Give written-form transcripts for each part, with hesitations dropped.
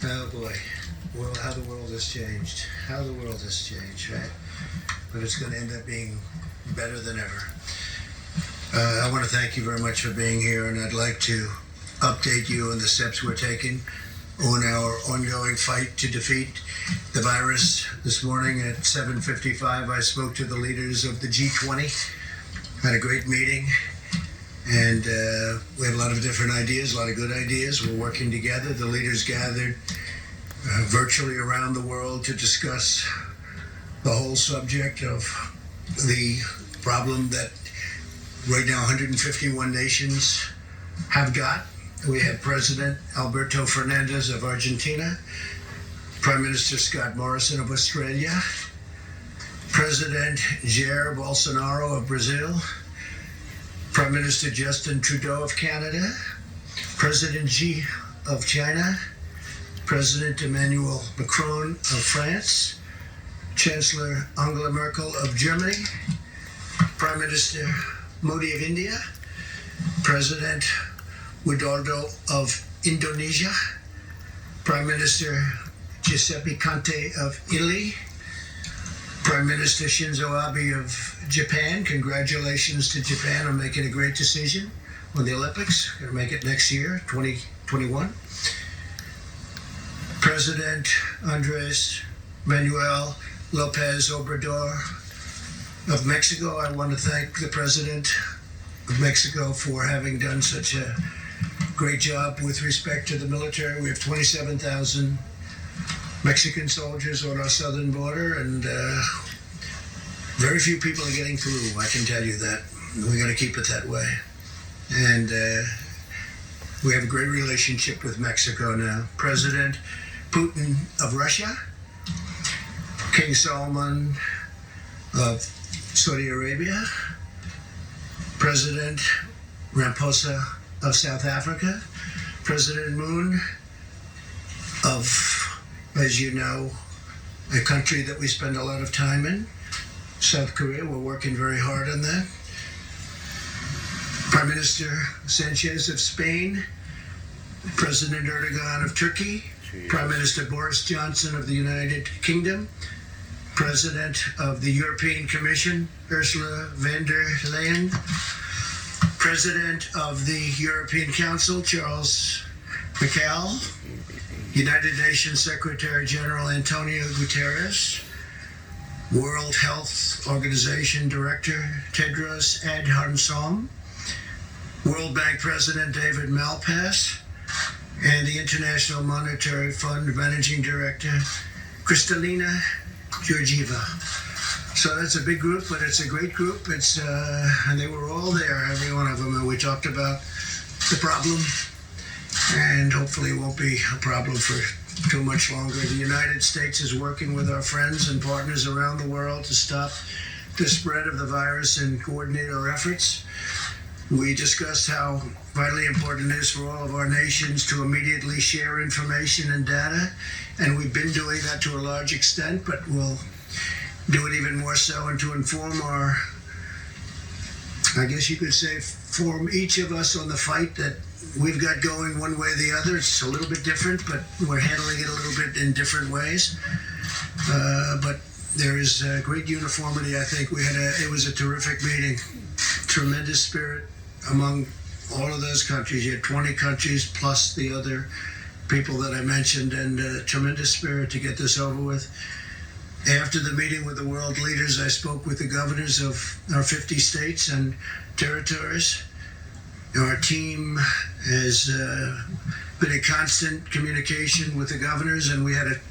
Oh boy, well, how the world has changed. How the world has changed, right? But it's going to end up being better than ever. I want to thank you very much for being here, and I'd like to update you on the steps we're taking on our ongoing fight to defeat the virus. This morning at 7:55, I spoke to the leaders of the G20. Had a great meeting, and we had a lot of different ideas, a lot of good ideas. We're working together. The leaders gathered virtually around the world to discuss the whole subject of the problem that right now 151 nations have got. We have President Alberto Fernandez of Argentina, Prime Minister Scott Morrison of Australia, President Jair Bolsonaro of Brazil, Prime Minister Justin Trudeau of Canada, President Xi of China, President Emmanuel Macron of France, Chancellor Angela Merkel of Germany, Prime Minister Modi of India, President Widodo of Indonesia, Prime Minister Giuseppe Conte of Italy, Prime Minister Shinzo Abe of Japan. Congratulations to Japan on making a great decision on the Olympics. Going to make it next year, 2021. President Andres Manuel Lopez Obrador of Mexico. I want to thank the President of Mexico for having done such a great job with respect to the military. We have 27,000 Mexican soldiers on our southern border, and very few people are getting through. I can tell you that. We got to keep it that way. And we have a great relationship with Mexico now. President Putin of Russia, King Salman of Saudi Arabia, President Ramaphosa of South Africa, President Moon of, as you know, a country that we spend a lot of time in, South Korea. We're working very hard on that. Prime Minister Sanchez of Spain, President Erdogan of Turkey, Prime Minister Boris Johnson of the United Kingdom, President of the European Commission, Ursula von der Leyen, President of the European Council, Charles Michel, United Nations Secretary General Antonio Guterres, World Health Organization Director Tedros Adhanom, World Bank President David Malpass, and the International Monetary Fund Managing Director Kristalina Georgieva. So that's a big group, but it's a great group. And they were all there, every one of them, and we talked about the problem, and hopefully it won't be a problem for too much longer. The United States is working with our friends and partners around the world to stop the spread of the virus and coordinate our efforts. We discussed how vitally important it is for all of our nations to immediately share information and data, and we've been doing that to a large extent, but we'll do it even more so, and to inform our, I guess you could say, form each of us on the fight that we've got going one way or the other. It's a little bit different, but we're handling it a little bit in different ways. But there is great uniformity. I think it was a terrific meeting. Tremendous spirit among all of those countries. You had 20 countries plus the other people that I mentioned, and tremendous spirit to get this over with. After the meeting with the world leaders, I spoke with the governors of our 50 states and territories. Our team has been in constant communication with the governors, and we had a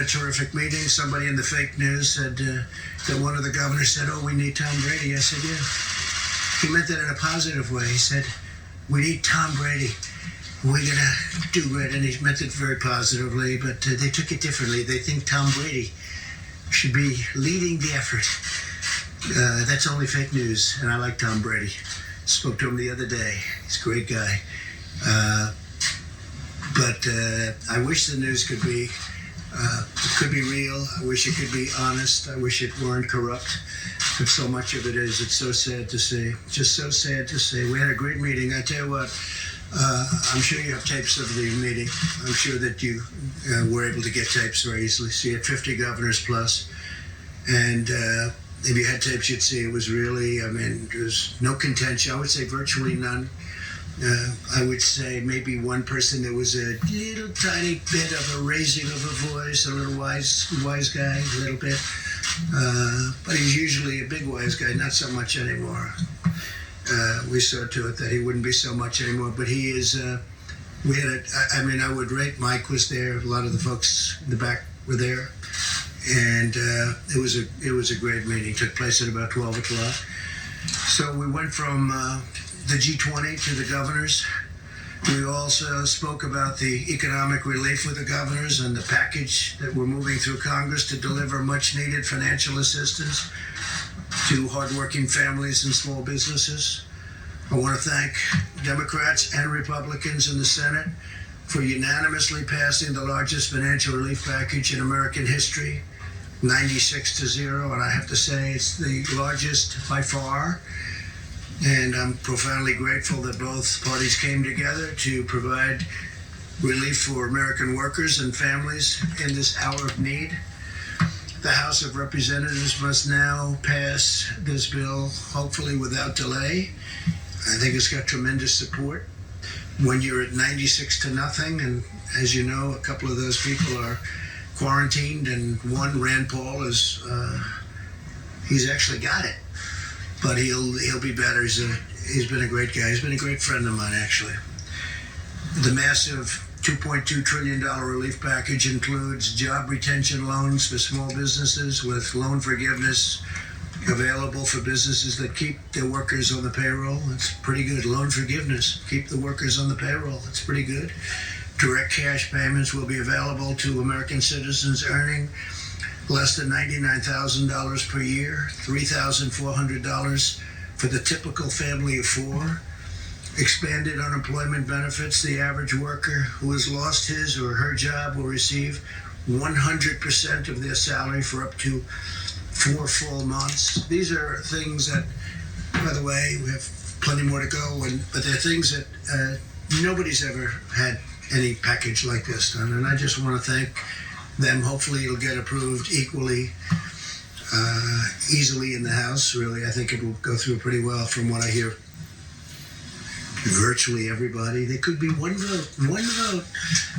terrific meeting. Somebody in the fake news said that one of the governors said, "Oh, we need Tom Brady." I said, "Yeah." He meant that in a positive way. He said, "We need Tom Brady. We're gonna do great," and he meant it very positively. But they took it differently. They think Tom Brady should be leading the effort. That's only fake news, and I like Tom Brady. Spoke to him the other day. He's a great guy. But I wish the news could be real. I wish it could be honest. I wish it weren't corrupt. But so much of it is. It's so sad to see. Just so sad to see. We had a great meeting. I tell you what, I'm sure you have tapes of the meeting. I'm sure that you were able to get tapes very easily. So you had 50 governors plus. And if you had tapes, you'd see it was really, there was no contention. I would say virtually none. I would say maybe one person, there was a little tiny bit of a raising of a voice, a little wise guy, a little bit. But he's usually a big wise guy, not so much anymore. We saw to it that he wouldn't be so much anymore, but he is, I would rate Mike was there, a lot of the folks in the back were there, and it was a great meeting. It took place at about 12 o'clock. So we went from the G20 to the governors. We also spoke about the economic relief with the governors and the package that we're moving through Congress to deliver much needed financial assistance to hardworking families and small businesses. I want to thank Democrats and Republicans in the Senate for unanimously passing the largest financial relief package in American history, 96-0, and I have to say it's the largest by far. And I'm profoundly grateful that both parties came together to provide relief for American workers and families in this hour of need. The House of Representatives must now pass this bill, hopefully without delay. I think it's got tremendous support. When you're at 96-0, and as you know, a couple of those people are quarantined, and one, Rand Paul, he's actually got it. But he'll be better. He's been a great guy. He's been a great friend of mine, actually. The massive $2.2 trillion relief package includes job retention loans for small businesses with loan forgiveness available for businesses that keep their workers on the payroll. It's pretty good. Loan forgiveness. Keep the workers on the payroll. It's pretty good. Direct cash payments will be available to American citizens earning less than $99,000 per year, $3,400 for the typical family of four. Expanded unemployment benefits. The average worker who has lost his or her job will receive 100% of their salary for up to 4 full months. These are things that, by the way, we have plenty more to go, but they're things that nobody's ever had any package like this done, and I just want to thank them. Hopefully it'll get approved equally easily in the House. Really, I think it will go through pretty well from what I hear. Virtually everybody. There could be one vote,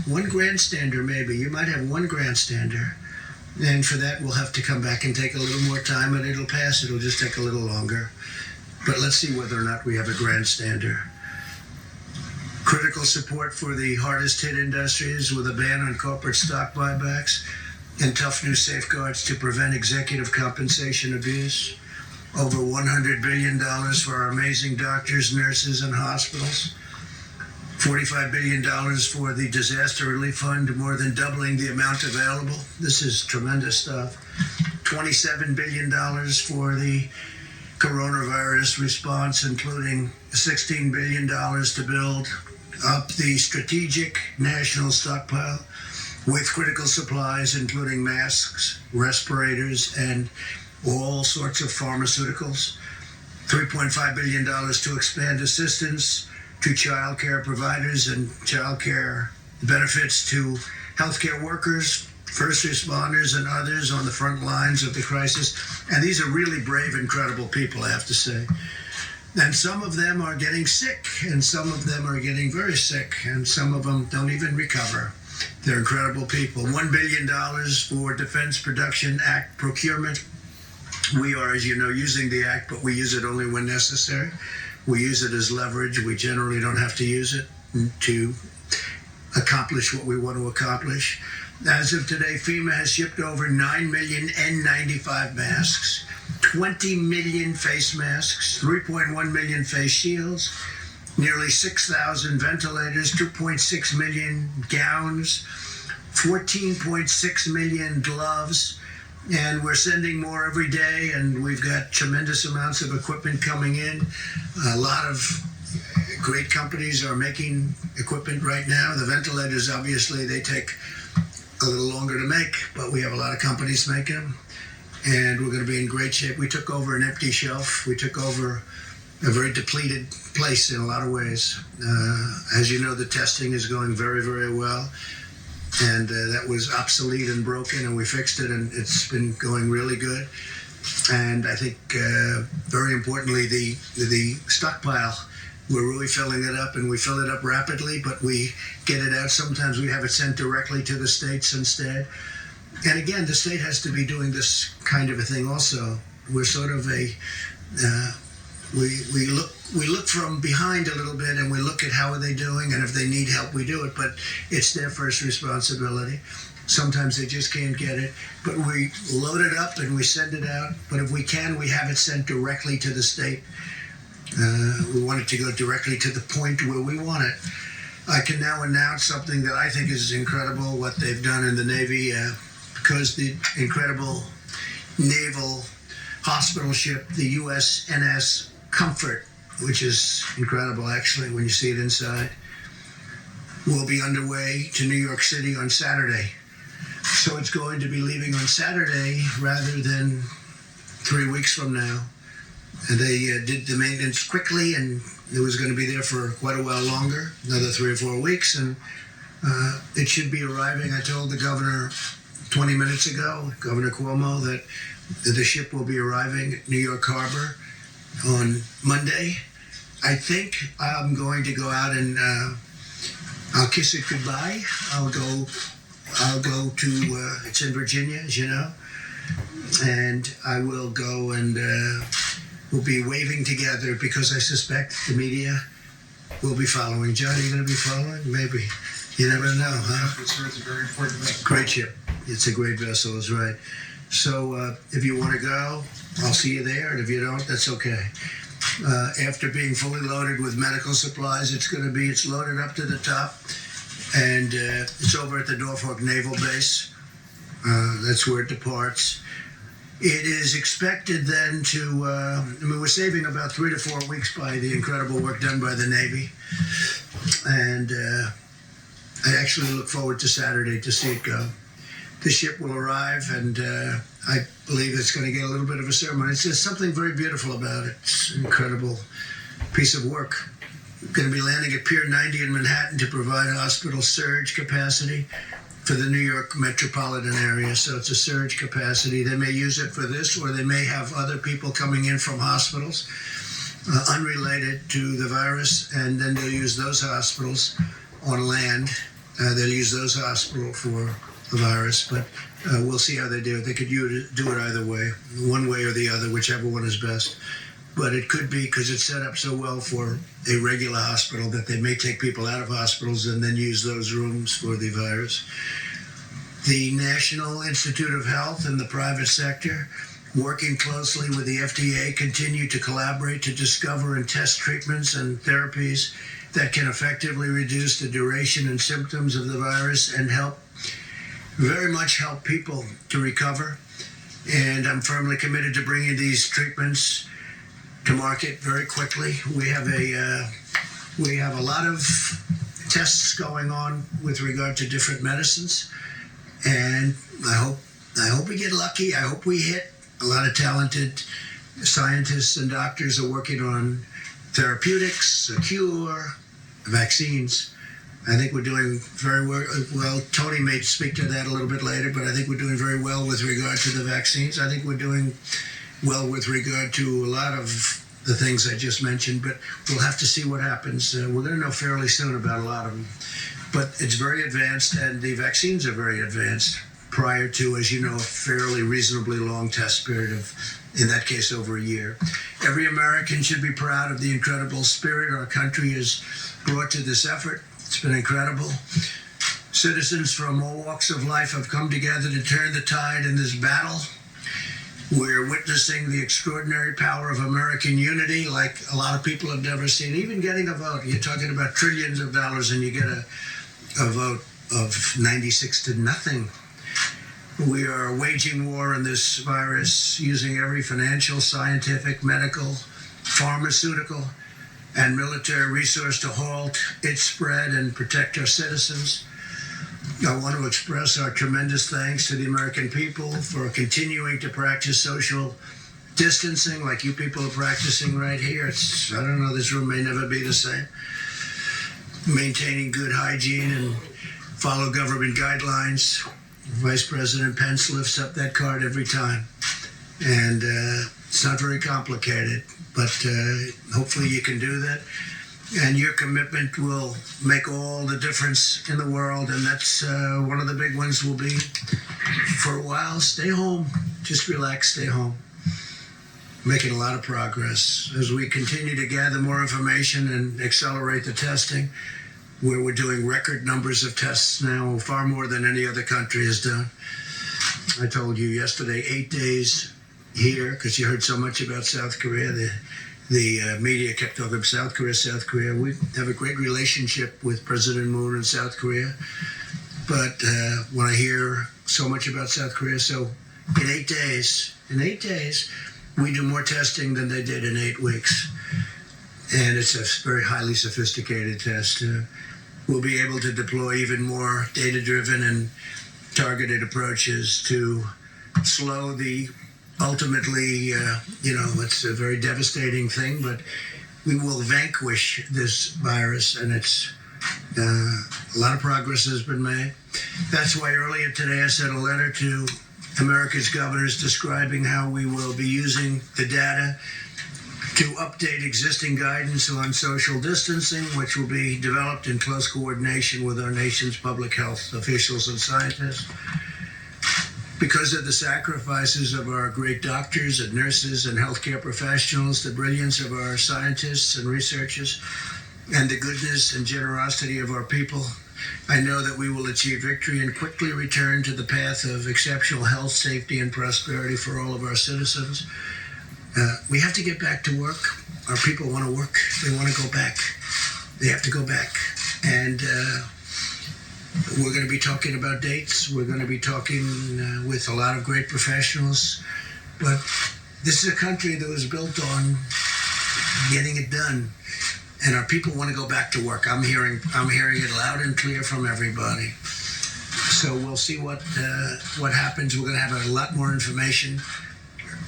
one grandstander maybe. You might have one grandstander. And for that, we'll have to come back and take a little more time, and it'll pass. It'll just take a little longer. But let's see whether or not we have a grandstander. Critical support for the hardest hit industries with a ban on corporate stock buybacks and tough new safeguards to prevent executive compensation abuse. Over $100 billion for our amazing doctors, nurses, and hospitals. $45 billion for the Disaster Relief Fund, more than doubling the amount available. This is tremendous stuff. $27 billion for the coronavirus response, including $16 billion to build up the strategic national stockpile with critical supplies, including masks, respirators, and all sorts of pharmaceuticals. $3.5 billion to expand assistance to child care providers and child care benefits to healthcare workers, first responders, and others on the front lines of the crisis. And these are really brave, incredible people, I have to say. And some of them are getting sick, and some of them are getting very sick, and some of them don't even recover. They're incredible people. $1 billion for Defense Production Act procurement. We are, as you know, using the act, but we use it only when necessary. We use it as leverage. We generally don't have to use it to accomplish what we want to accomplish. As of today, FEMA has shipped over 9 million N95 masks, 20 million face masks, 3.1 million face shields, nearly 6,000 ventilators, 2.6 million gowns, 14.6 million gloves, and we're sending more every day, and we've got tremendous amounts of equipment coming in. A lot of great companies are making equipment right now. The ventilators, obviously, they take a little longer to make, but we have a lot of companies making them, and we're going to be in great shape. We took over an empty shelf. We took over a very depleted place in a lot of ways. As you know, the testing is going very, very well. And that was obsolete and broken, and we fixed it, and it's been going really good. And I think, very importantly, the stockpile, we're really filling it up, and we fill it up rapidly, but we get it out. Sometimes we have it sent directly to the states instead. And again, the state has to be doing this kind of a thing also. We're sort of we look from behind a little bit, and we look at how are they doing, and if they need help, we do it. But it's their first responsibility. Sometimes they just can't get it, but we load it up and we send it out. But if we can, we have it sent directly to the state. We want it to go directly to the point where we want it. I can now announce something that I think is incredible, what they've done in the Navy, because the incredible naval hospital ship, the USNS Comfort, which is incredible actually when you see it inside, will be underway to New York City on Saturday. So it's going to be leaving on Saturday rather than 3 weeks from now. And they did the maintenance quickly, and it was going to be there for quite a while longer, another 3 or 4 weeks, and it should be arriving. I told the governor 20 minutes ago, Governor Cuomo, that the ship will be arriving at New York Harbor on Monday. I think I'm going to go out and I'll kiss it goodbye. I'll go to, it's in Virginia, as you know, and I will go and we'll be waving together because I suspect the media will be following. John, are you going to be following? Maybe. You never know, huh? It's a very important vessel. Great ship. It's a great vessel, is right. So if you want to go, I'll see you there, and if you don't, that's okay. After being fully loaded with medical supplies, it's loaded up to the top, and it's over at the Norfolk Naval Base. That's where it departs. It is expected then to, we're saving about 3 to 4 weeks by the incredible work done by the Navy. And I actually look forward to Saturday to see it go. The ship will arrive, and I believe it's going to get a little bit of a ceremony. There's something very beautiful about it. It's an incredible piece of work. We're going to be landing at Pier 90 in Manhattan to provide hospital surge capacity for the New York metropolitan area. So it's a surge capacity. They may use it for this, or they may have other people coming in from hospitals unrelated to the virus, and then they'll use those hospitals on land. They'll use those hospitals for the virus, but we'll see how they do it. They could do it either way, one way or the other, whichever one is best. But it could be, because it's set up so well for a regular hospital, that they may take people out of hospitals and then use those rooms for the virus. The National Institute of Health and the private sector, working closely with the FDA, continue to collaborate to discover and test treatments and therapies that can effectively reduce the duration and symptoms of the virus and very much help people to recover. And I'm firmly committed to bringing these treatments to market very quickly. We have a lot of tests going on with regard to different medicines, and I hope we get lucky. I hope we hit. A lot of talented scientists and doctors are working on therapeutics, a cure, vaccines. I think we're doing very well. Tony may speak to that a little bit later, but I think we're doing very well with regard to the vaccines. I think we're doing well with regard to a lot of the things I just mentioned, but we'll have to see what happens. We're going to know fairly soon about a lot of them. But it's very advanced, and the vaccines are very advanced prior to, as you know, a fairly reasonably long test period of, in that case, over a year. Every American should be proud of the incredible spirit our country has brought to this effort. It's been incredible. Citizens from all walks of life have come together to turn the tide in this battle. We're witnessing the extraordinary power of American unity like a lot of people have never seen. Even getting a vote. You're talking about trillions of dollars and you get a vote of 96 to nothing. We are waging war on this virus using every financial, scientific, medical, pharmaceutical, and military resource to halt its spread and protect our citizens. I want to express our tremendous thanks to the American people for continuing to practice social distancing like you people are practicing right here. I don't know, this room may never be the same. Maintaining good hygiene and follow government guidelines. Vice President Pence lifts up that card every time. And it's not very complicated, but hopefully you can do that. And your commitment will make all the difference in the world. And that's one of the big ones will be, for a while, stay home. Just relax, stay home. Making a lot of progress as we continue to gather more information and accelerate the testing, where we're doing record numbers of tests now, far more than any other country has done. I told you yesterday, 8 days here, because you heard so much about South Korea. The media kept talking about South Korea, South Korea. We have a great relationship with President Moon in South Korea. But when I hear so much about South Korea, so in 8 days, we do more testing than they did in 8 weeks. And it's a very highly sophisticated test. We'll be able to deploy even more data-driven and targeted approaches to slow the, ultimately, it's a very devastating thing, but we will vanquish this virus, and it's a lot of progress has been made. That's why earlier today I sent a letter to America's governors describing how we will be using the data to update existing guidance on social distancing, which will be developed in close coordination with our nation's public health officials and scientists. Because of the sacrifices of our great doctors and nurses and healthcare professionals, the brilliance of our scientists and researchers, and the goodness and generosity of our people, I know that we will achieve victory and quickly return to the path of exceptional health, safety, and prosperity for all of our citizens. We have to get back to work. Our people want to work. They want to go back. They have to go back. And we're going to be talking about dates. We're going to be talking with a lot of great professionals. But this is a country that was built on getting it done. And our people want to go back to work. I'm hearing it loud and clear from everybody. So we'll see what happens. We're going to have a lot more information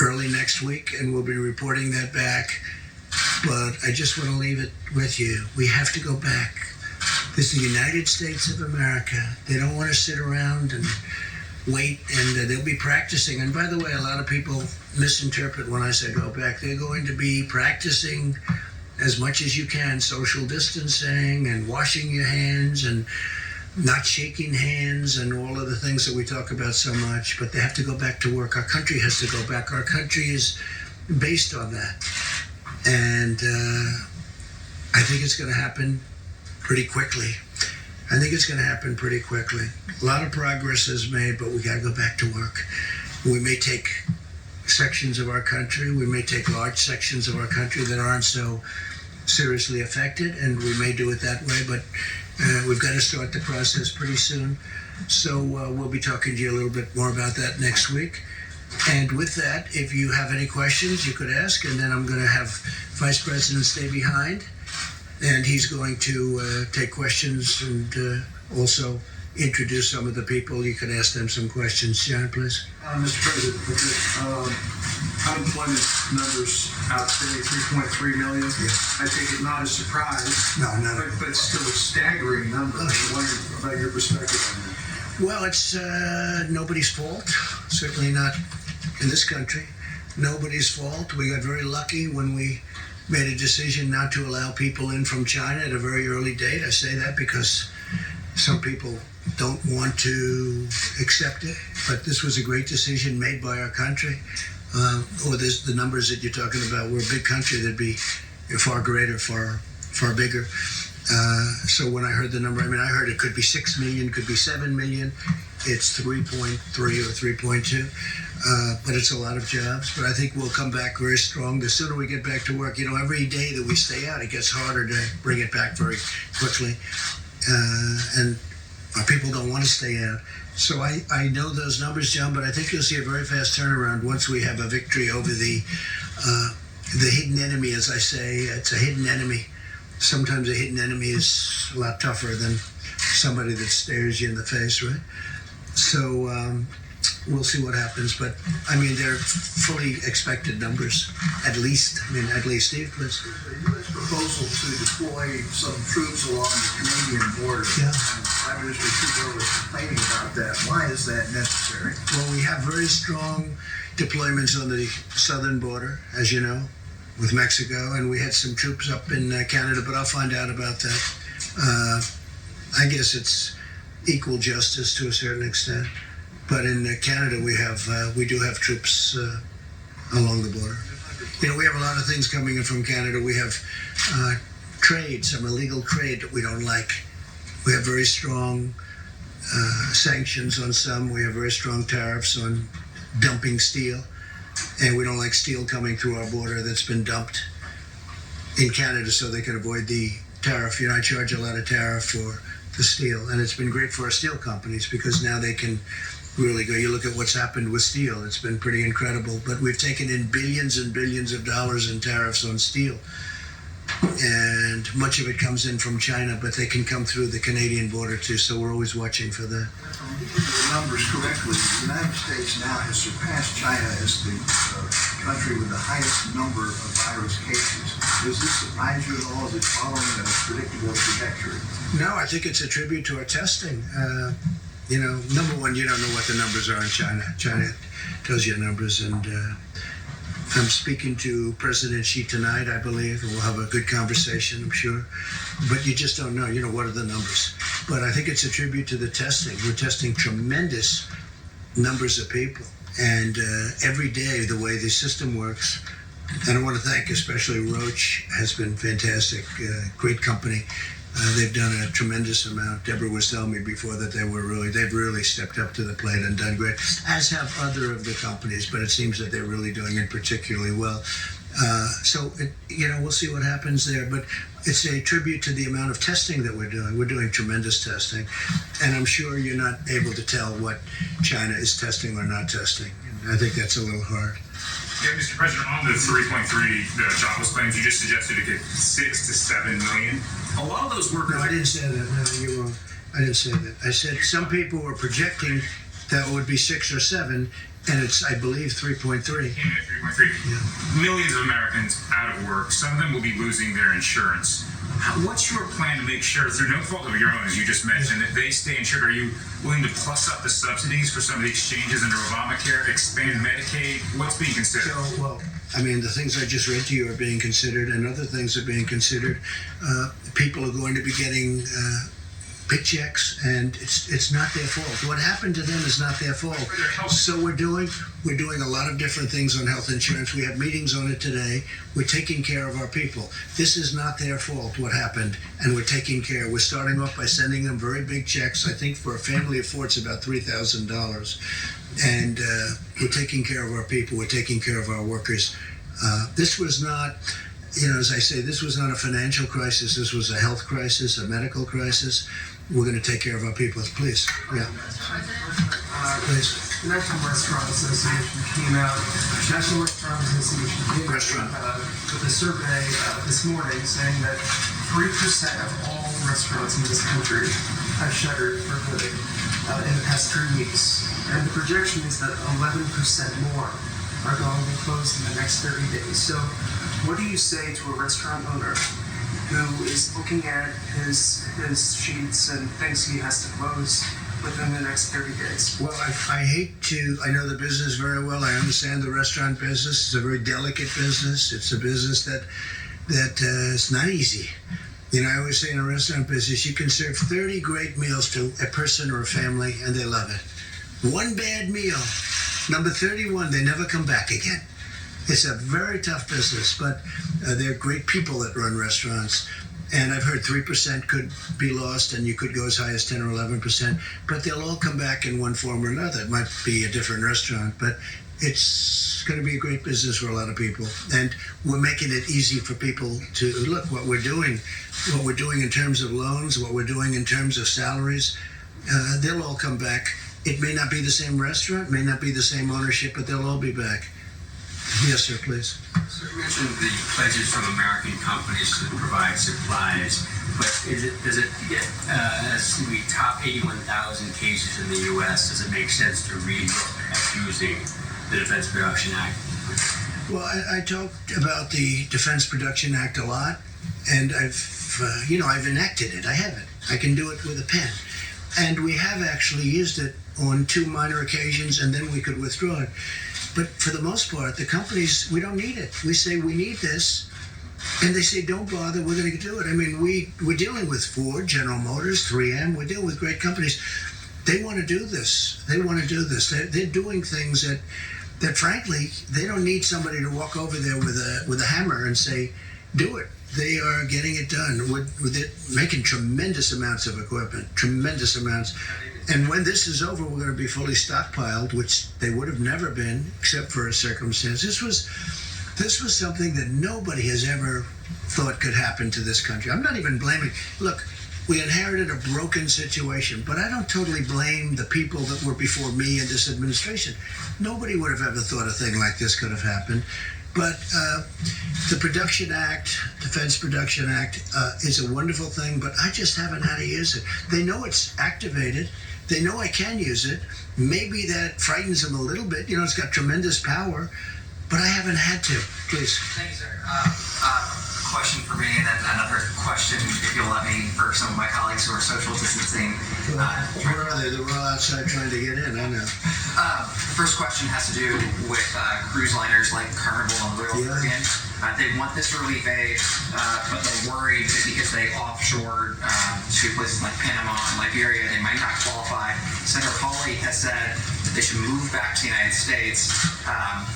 early next week, and we'll be reporting that back. But I just want to leave it with you. We have to go back. This is the United States of America. They don't want to sit around and wait, and they'll be practicing. And by the way, a lot of people misinterpret when I say go back. They're going to be practicing as much as you can, social distancing and washing your hands and not shaking hands and all of the things that we talk about so much, but they have to go back to work. Our country has to go back. Our country is based on that. And I think it's going to happen pretty quickly. A lot of progress is made, but we got to go back to work. We may take sections of our country, we may take large sections of our country that aren't so seriously affected, and we may do it that way, but we've got to start the process pretty soon. So we'll be talking to you a little bit more about that next week. And with that, if you have any questions, you could ask, and then I'm going to have Vice President stay behind, and he's going to take questions and also introduce some of the people. You can ask them some questions. John, please. Mr. President, with the unemployment numbers out today, 3.3 million, Yes. I take it not a surprise. No, not at all. But it's still a staggering number. I wonder about your perspective on that. Well, it's nobody's fault. Certainly not in this country. Nobody's fault. We got very lucky when we made a decision not to allow people in from China at a very early date. I say that because some people don't want to accept it, but this was a great decision made by our country. The numbers that you're talking about, we're a big country, that'd be far greater, far bigger. So when I heard the number, I heard it could be 6 million, could be 7 million. It's 3.3 or 3.2, but it's a lot of jobs. But I think we'll come back very strong. The sooner we get back to work, every day that we stay out, it gets harder to bring it back very quickly. And our people don't want to stay out. So I know those numbers, John, but I think you'll see a very fast turnaround once we have a victory over the hidden enemy, as I say. It's a hidden enemy. Sometimes a hidden enemy is a lot tougher than somebody that stares you in the face, right? So we'll see what happens. But I mean, they're fully expected numbers, at least. Steve, please. The U.S. proposal to deploy some troops along the Canadian border. Yeah. And Prime Minister Trudeau was complaining about that. Why is that necessary? Well, we have very strong deployments on the southern border, as you know, with Mexico, and we had some troops up in Canada, but I'll find out about that. I guess it's equal justice to a certain extent, but in Canada we do have troops along the border. You know, we have a lot of things coming in from Canada. We have trade, some illegal trade that we don't like. We have very strong sanctions on some. We have very strong tariffs on dumping steel, and we don't like steel coming through our border that's been dumped in Canada so they can avoid the tariff. You know, I charge a lot of tariff for the steel, and it's been great for our steel companies because now they can really go. You look at what's happened with steel, it's been pretty incredible, but we've taken in billions and billions of dollars in tariffs on steel, and much of it comes in from China, but they can come through the Canadian border too, so we're always watching for that. If I'm getting the numbers correctly, the United States now has surpassed China as the country with the highest number of virus cases. Does this surprise you at all? Is it following a predictable trajectory? No, I think it's a tribute to our testing. You know, number one, you don't know what the numbers are in China. China tells you numbers, and I'm speaking to President Xi tonight, I believe, and we'll have a good conversation, I'm sure. But you just don't know, you know, what are the numbers? But I think it's a tribute to the testing. We're testing tremendous numbers of people. And every day, the way the system works, and I want to thank especially Roche, has been fantastic, great company. They've done a tremendous amount. Deborah was telling me before that they've really stepped up to the plate and done great, as have other of the companies, but it seems that they're really doing it particularly well. You know, we'll see what happens there, but it's a tribute to the amount of testing that we're doing. We're doing tremendous testing, and I'm sure you're not able to tell what China is testing or not testing. I think that's a little hard. Yeah, Mr. President, on the 3.3 jobless claims, you just suggested it get 6 to 7 million. A lot of those workers. No, I didn't say that. No, you're wrong. I didn't say that. I said some people were projecting that it would be 6 or 7, and it's, I believe, 3.3. 3.3. Yeah. Millions of Americans out of work. Some of them will be losing their insurance. What's your plan to make sure, through no fault of your own, as you just mentioned, that they stay insured? Are you willing to plus up the subsidies for some of the exchanges under Obamacare, expand Medicaid? What's being considered? So, well, I mean, the things I just read to you are being considered, and other things are being considered. People are going to be getting big checks, and it's not their fault. What happened to them is not their fault. So we're doing a lot of different things on health insurance. We have meetings on it today. We're taking care of our people. This is not their fault, what happened, and we're taking care. We're starting off by sending them very big checks. I think for a family of 4, it's about $3,000. And we're taking care of our people. We're taking care of our workers. This was not, you know, as I say, this was not a financial crisis. This was a health crisis, a medical crisis. We're going to take care of our people. Please. Yeah. Please. The National Restaurant Association came out, National Restaurant Association came out with a survey this morning saying that 3% of all restaurants in this country have shuttered for good in the past 3 weeks. And the projection is that 11% more are going to be closed in the next 30 days. So what do you say to a restaurant owner who is looking at his sheets and thinks he has to close within the next 30 days? Well, I know the business very well. I understand the restaurant business. It's a very delicate business. It's a business that is not easy. You know, I always say in a restaurant business, you can serve 30 great meals to a person or a family, and they love it. One bad meal, number 31, they never come back again. It's a very tough business, but they're great people that run restaurants. And I've heard 3% could be lost, and you could go as high as 10 or 11%, but they'll all come back in one form or another. It might be a different restaurant, but it's going to be a great business for a lot of people. And we're making it easy for people to look what we're doing in terms of loans, what we're doing in terms of salaries. They'll all come back. It may not be the same restaurant, may not be the same ownership, but they'll all be back. Yes, sir, please. So you mentioned the pledges from American companies to provide supplies, but does it as we top 81,000 cases in the U.S., does it make sense to relook at choosing the Defense Production Act? Well, I talked about the Defense Production Act a lot, and I've enacted it. I have it. I can do it with a pen. And we have actually used it on 2 minor occasions, and then we could withdraw it. But for the most part, the companies, we don't need it. We say we need this, and they say don't bother, we're going to do it. I mean, we're dealing with Ford, General Motors, 3M. We're dealing with great companies. They want to do this. They want to do this. They're doing things that frankly, they don't need somebody to walk over there with a hammer and say, do it. They are getting it done with it, making tremendous amounts of equipment, tremendous amounts. And when this is over, we're going to be fully stockpiled, which they would have never been except for a circumstance. This was something that nobody has ever thought could happen to this country. I'm not even blaming. Look, we inherited a broken situation, but I don't totally blame the people that were before me in this administration. Nobody would have ever thought a thing like this could have happened. But the Production Act, Defense Production Act, is a wonderful thing, but I just haven't had to use it. They know it's activated. They know I can use it. Maybe that frightens them a little bit. You know, it's got tremendous power, but I haven't had to. Please. Thank you, sir. Question for me, and then another question, if you'll let me, for some of my colleagues who are social distancing. Where are they? They're all outside trying to get in. I know. The first question has to do with cruise liners like Carnival and Royal Caribbean. They want this relief aid, but they're worried that because they offshore to places like Panama and Liberia, they might not qualify. Senator Hawley has said that they should move back to the United States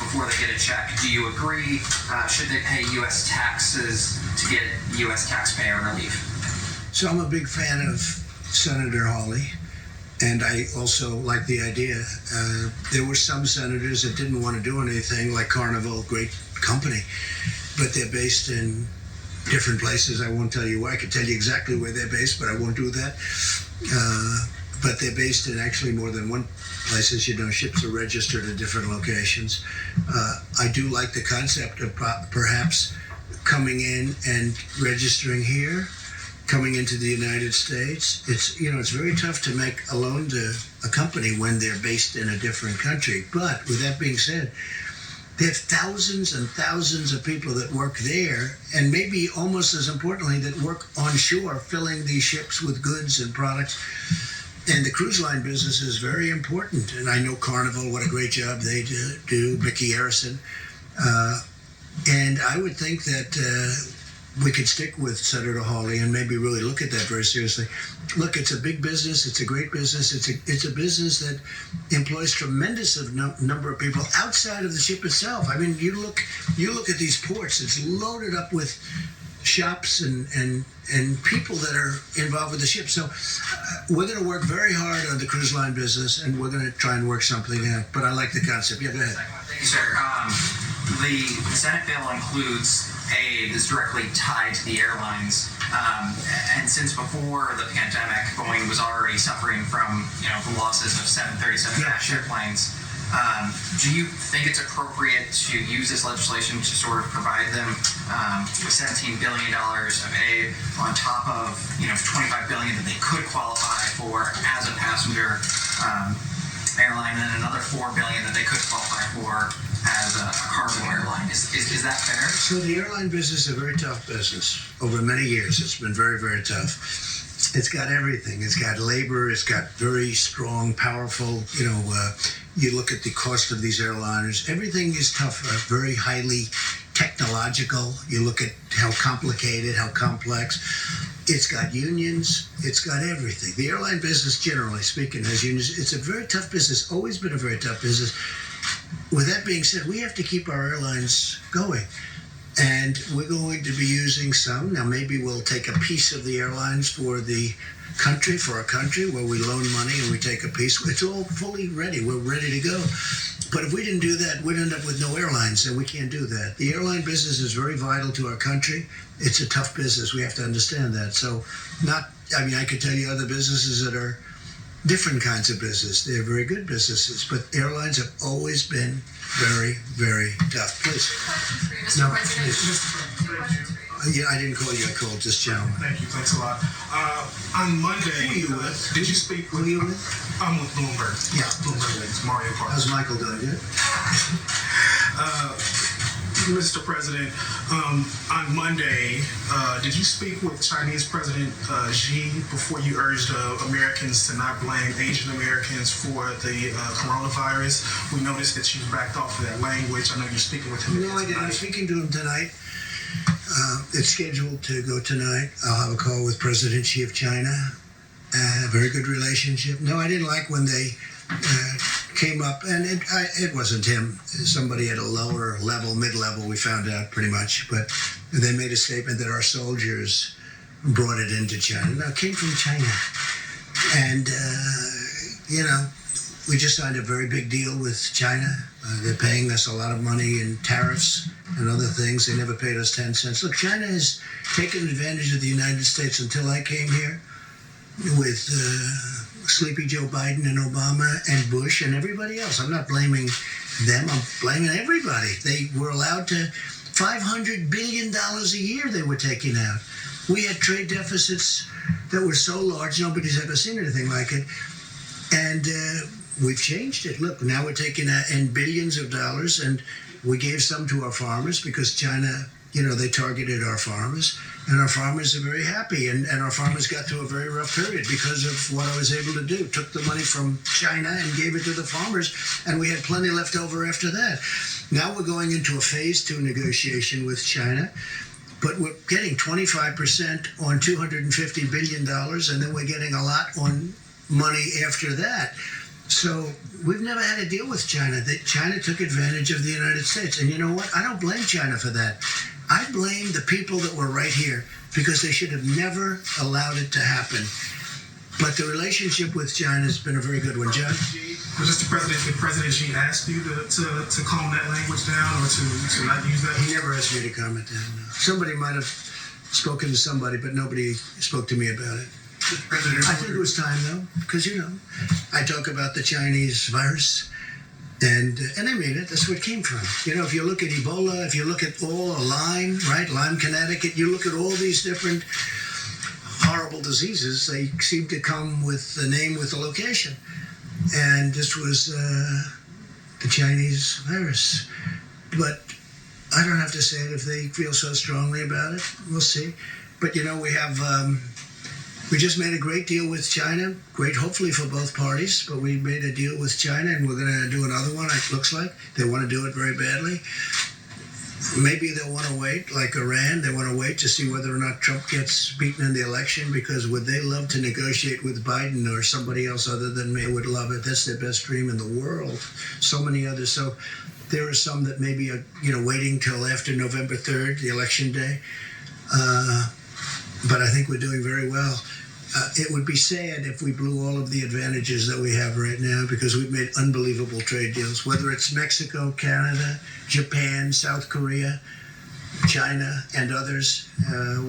before they get a check. Do you agree? Should they pay U.S. taxes to get U.S. taxpayer relief? So I'm a big fan of Senator Hawley, and I also like the idea. There were some senators that didn't want to do anything, like Carnival, great company, but they're based in different places. I won't tell you where. I could tell you exactly where they're based, but I won't do that. But they're based in actually more than one places. You know, ships are registered at different locations. I do like the concept of perhaps coming in and registering here, coming into the United States. It's very tough to make a loan to a company when they're based in a different country. But with that being said, they have thousands and thousands of people that work there, and maybe almost as importantly, that work on shore, filling these ships with goods and products. And the cruise line business is very important. And I know Carnival, what a great job they do, Mickey Harrison. And I would think that we could stick with Senator Hawley and maybe really look at that very seriously. Look, it's a big business. It's a great business. It's a business that employs tremendous number of people outside of the ship itself. I mean, you look at these ports. It's loaded up with shops and people that are involved with the ship. So we're going to work very hard on the cruise line business, and we're going to try and work something out. But I like the concept. Yeah, go ahead. Thank you, sir. The Senate bill includes aid that's directly tied to the airlines. And since before the pandemic, Boeing was already suffering from the losses of 737 MAX airplanes. Do you think it's appropriate to use this legislation to sort of provide them with $17 billion of aid on top of $25 billion that they could qualify for as a passenger airline, and then another $4 billion that they could qualify for as a cargo airline? Is that fair? So the airline business is a very tough business. Over many years, it's been very, very tough. It's got everything. It's got labor. It's got very strong, powerful, you look at the cost of these airliners. Everything is tough, very highly technological. You look at how complicated, how complex. It's got unions. It's got everything. The airline business, generally speaking, has unions. It's a very tough business, always been a very tough business. With that being said, we have to keep our airlines going. And we're going to be using some. Now, maybe we'll take a piece of the airlines for the country, for our country, where we loan money and we take a piece. It's all fully ready. We're ready to go. But if we didn't do that, we'd end up with no airlines, and we can't do that. The airline business is very vital to our country. It's a tough business. We have to understand that. So I could tell you other businesses that are different kinds of business. They're very good businesses, but airlines have always been very, very tough. Please. Mr. No, President. please. Yeah, I didn't call you. I called this gentleman. Thank you. Thanks a lot. On Monday, Who are you with? did you speak Who with? are you with? I'm with Bloomberg. Yeah, Bloomberg. things. Mario Kart. How's Michael doing? Good? Mr. President, on Monday, did you speak with Chinese President Xi before you urged Americans to not blame Asian Americans for the coronavirus? We noticed that you backed off of that language. I know you're speaking with him. No, I didn't. I'm speaking to him tonight. It's scheduled to go tonight. I'll have a call with President Xi of China. A very good relationship. No, I didn't like when they came up, and it wasn't him. Somebody at a lower level, mid-level, we found out pretty much. But they made a statement that our soldiers brought it into China. No, it came from China. And, we just signed a very big deal with China. They're paying us a lot of money in tariffs and other things. They never paid us 10 cents. Look, China has taken advantage of the United States until I came here with Sleepy Joe Biden and Obama and Bush and everybody else. I'm not blaming them. I'm blaming everybody. They were allowed to $500 billion a year they were taking out. We had trade deficits that were so large, nobody's ever seen anything like it. And we've changed it. Look, now we're taking in billions of dollars, and we gave some to our farmers because China, they targeted our farmers. And our farmers are very happy, and our farmers got through a very rough period because of what I was able to do. Took the money from China and gave it to the farmers, and we had plenty left over after that. Now we're going into a phase 2 negotiation with China, but we're getting 25% on $250 billion, and then we're getting a lot on money after that. So we've never had a deal with China. China took advantage of the United States, and you know what? I don't blame China for that. I blame the people that were right here because they should have never allowed it to happen. But the relationship with China has been a very good one. John? Mr. President, did President Xi ask you to calm that language down or to not use that? He never asked me to comment on it. No. Somebody might have spoken to somebody, but nobody spoke to me about it. I think it was time, though, because, I talk about the Chinese virus. And I mean it. That's where it came from. If you look at Ebola, if you look at Lyme, right? Lyme, Connecticut, you look at all these different horrible diseases, they seem to come with the name, with the location. And this was the Chinese virus. But I don't have to say it if they feel so strongly about it. We'll see. But, we have... We just made a great deal with China, great hopefully for both parties, but we made a deal with China and we're going to do another one, it looks like. They want to do it very badly. Maybe they'll want to wait, like Iran, they want to wait to see whether or not Trump gets beaten in the election, because would they love to negotiate with Biden, or somebody else other than me would love it? That's their best dream in the world. So many others. So there are some that maybe are, waiting till after November 3rd, the election day. But I think we're doing very well. It would be sad if we blew all of the advantages that we have right now, because we've made unbelievable trade deals, whether it's Mexico, Canada, Japan, South Korea, China, and others.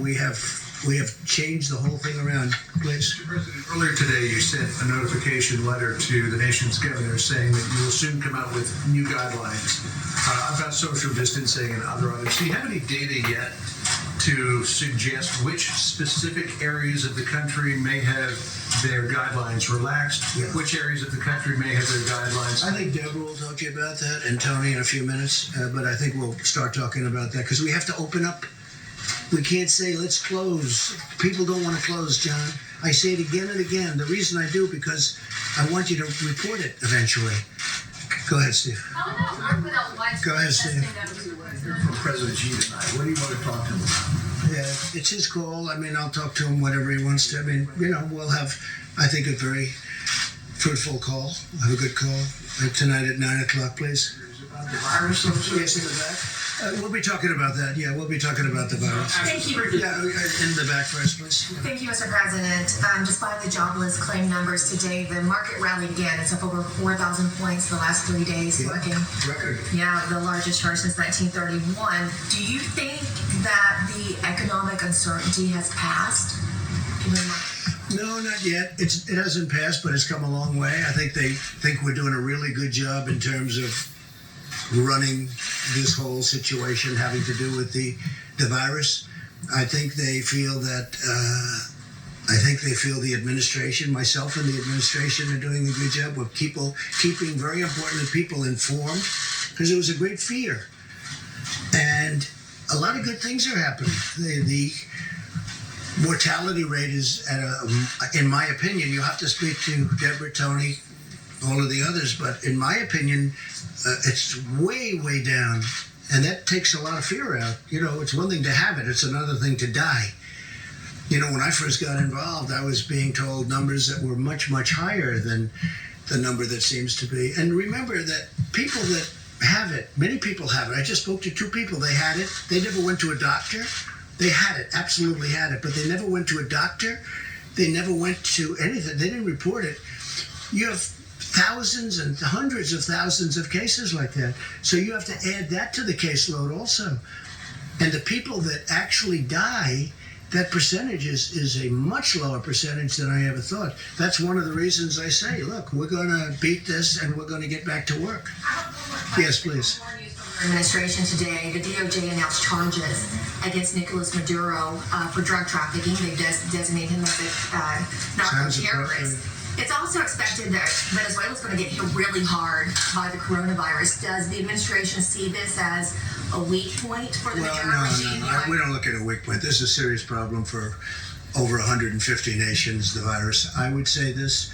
We have changed the whole thing around. Please. Mr. President, earlier today you sent a notification letter to the nation's governors saying that you will soon come out with new guidelines about social distancing and other items. Do you have any data yet to suggest which specific areas of the country may have their guidelines relaxed? Yeah. Which areas of the country may have their guidelines? I think Deborah will talk to you about that, and Tony in a few minutes, but I think we'll start talking about that, because we have to open up. We can't say, let's close. People don't want to close, John. I say it again and again. The reason I do, because I want you to report it eventually. Go ahead, Steve. Go ahead, Steve. From President Xi tonight. What do you want to talk to him about? Yeah, it's his call. I mean, I'll talk to him whatever he wants to. I mean, we'll have, I think, a very fruitful call. We'll have a good call tonight at 9 o'clock, please. About the virus? Yes, in the back. We'll be talking about that. Yeah, we'll be talking about the virus. Thank you. Yeah, in the back first, please. Thank you, Mr. President. Despite the jobless claim numbers today, the market rallied again. It's up over 4,000 points the last 3 days. Yeah. Record. Yeah, the largest chart since 1931. Do you think that the economic uncertainty has passed? No, not yet. It hasn't passed, but it's come a long way. I think they think we're doing a really good job in terms of running this whole situation having to do with the virus. I think they feel that I think they feel the administration, myself and the administration, are doing a good job of keeping very important people informed, because it was a great fear. And a lot of good things are happening. The mortality rate is at in my opinion, you have to speak to Deborah, Tony, all of the others, but in my opinion, it's way, way down. And that takes a lot of fear out. You know, it's one thing to have it, it's another thing to die. You know, when I first got involved, I was being told numbers that were much, much higher than the number that seems to be. And remember that people that have it, many people have it. I just spoke to 2 people, they had it. They never went to a doctor. They had it, absolutely had it, but they never went to a doctor. They never went to anything. They didn't report it. You have thousands and hundreds of thousands of cases like that. So you have to add that to the caseload also. And the people that actually die, that percentage is a much lower percentage than I ever thought. That's one of the reasons I say, look, we're going to beat this and we're going to get back to work. Yes, please. Administration today, the DOJ announced charges against Nicolas Maduro for drug trafficking. They designate him as a narco-terrorist. It's also expected that Venezuela is going to get hit really hard by the coronavirus. Does the administration see this as a weak point for the Maduro regime? No. We don't look at a weak point. This is a serious problem for over 150 nations, the virus. I would say this,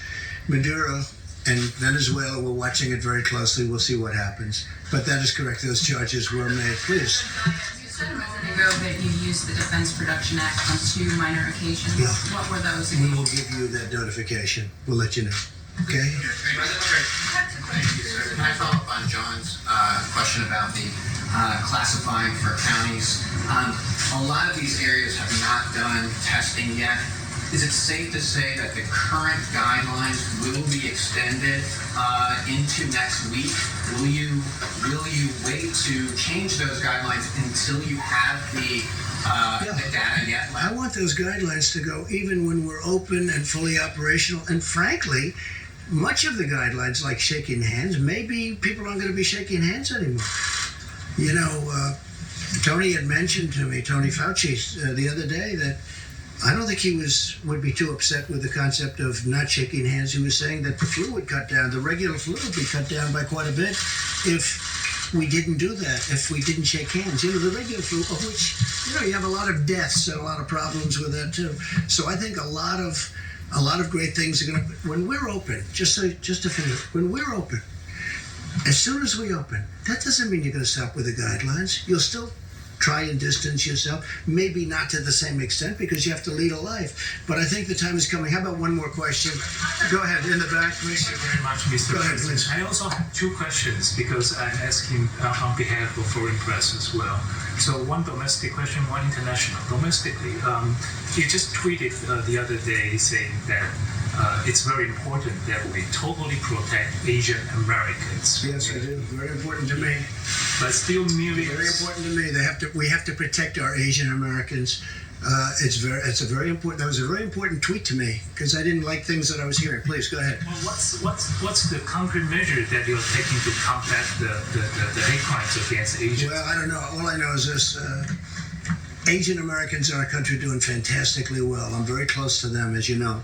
Maduro and Venezuela, we're watching it very closely. We'll see what happens. But that is correct. Those charges were made. Please. You said a minute ago that you used the Defense Production Act on 2 minor occasions. Yeah. What were those? We will give you that notification. We'll let you know. Okay? Can I follow up on John's question about the classifying for counties? A lot of these areas have not done testing yet. Is it safe to say that the current guidelines will be extended into next week? Will you wait to change those guidelines until you have the data yet? I want those guidelines to go even when we're open and fully operational. And frankly, much of the guidelines, like shaking hands, maybe people aren't going to be shaking hands anymore. You know, Tony had mentioned to me, Tony Fauci, the other day, that I don't think he would be too upset with the concept of not shaking hands. He was saying that the flu would cut down, the regular flu would be cut down by quite a bit if we didn't do that, if we didn't shake hands. You know, the regular flu, of which, you know, you have a lot of deaths and a lot of problems with that too. So I think a lot of great things are going to, when we're open, just to finish, when we're open, as soon as we open, that doesn't mean you're going to stop with the guidelines. You'll still try and distance yourself, maybe not to the same extent because you have to lead a life. But I think the time is coming. How about one more question? Go ahead, in the back, please. Thank you very much, Mr. Go ahead, President. please. I also have 2 questions because I'm asking on behalf of foreign press as well. So one domestic question, one international. Domestically, you just tweeted the other day saying that it's very important that we totally protect Asian Americans. Yes, I do. Very important to me. But still millions. Very important to me. We have to protect our Asian Americans. It's a very important. That was a very important tweet to me because I didn't like things that I was hearing. Please go ahead. Well, what's the concrete measure that you're taking to combat the hate crimes against Asians? Well, I don't know. All I know is this. Asian Americans in our country are doing fantastically well. I'm very close to them, as you know.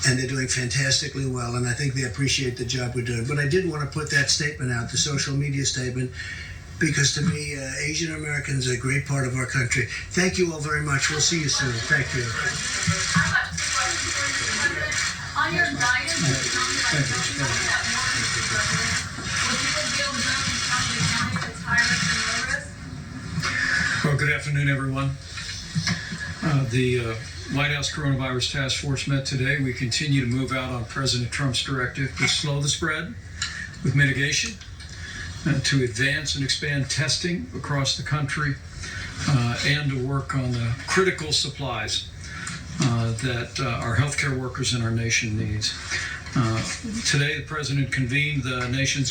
And they're doing fantastically well, and I think they appreciate the job we're doing. But I did want to put that statement out, the social media statement, because to me, Asian Americans are a great part of our country. Thank you all very much. We'll see you soon. Thank you. On your guidance, Well, good afternoon, everyone. The White House Coronavirus Task Force met today. We continue to move out on President Trump's directive to slow the spread with mitigation, and to advance and expand testing across the country, and to work on the critical supplies that our healthcare workers in our nation needs. Today, the President convened the nation's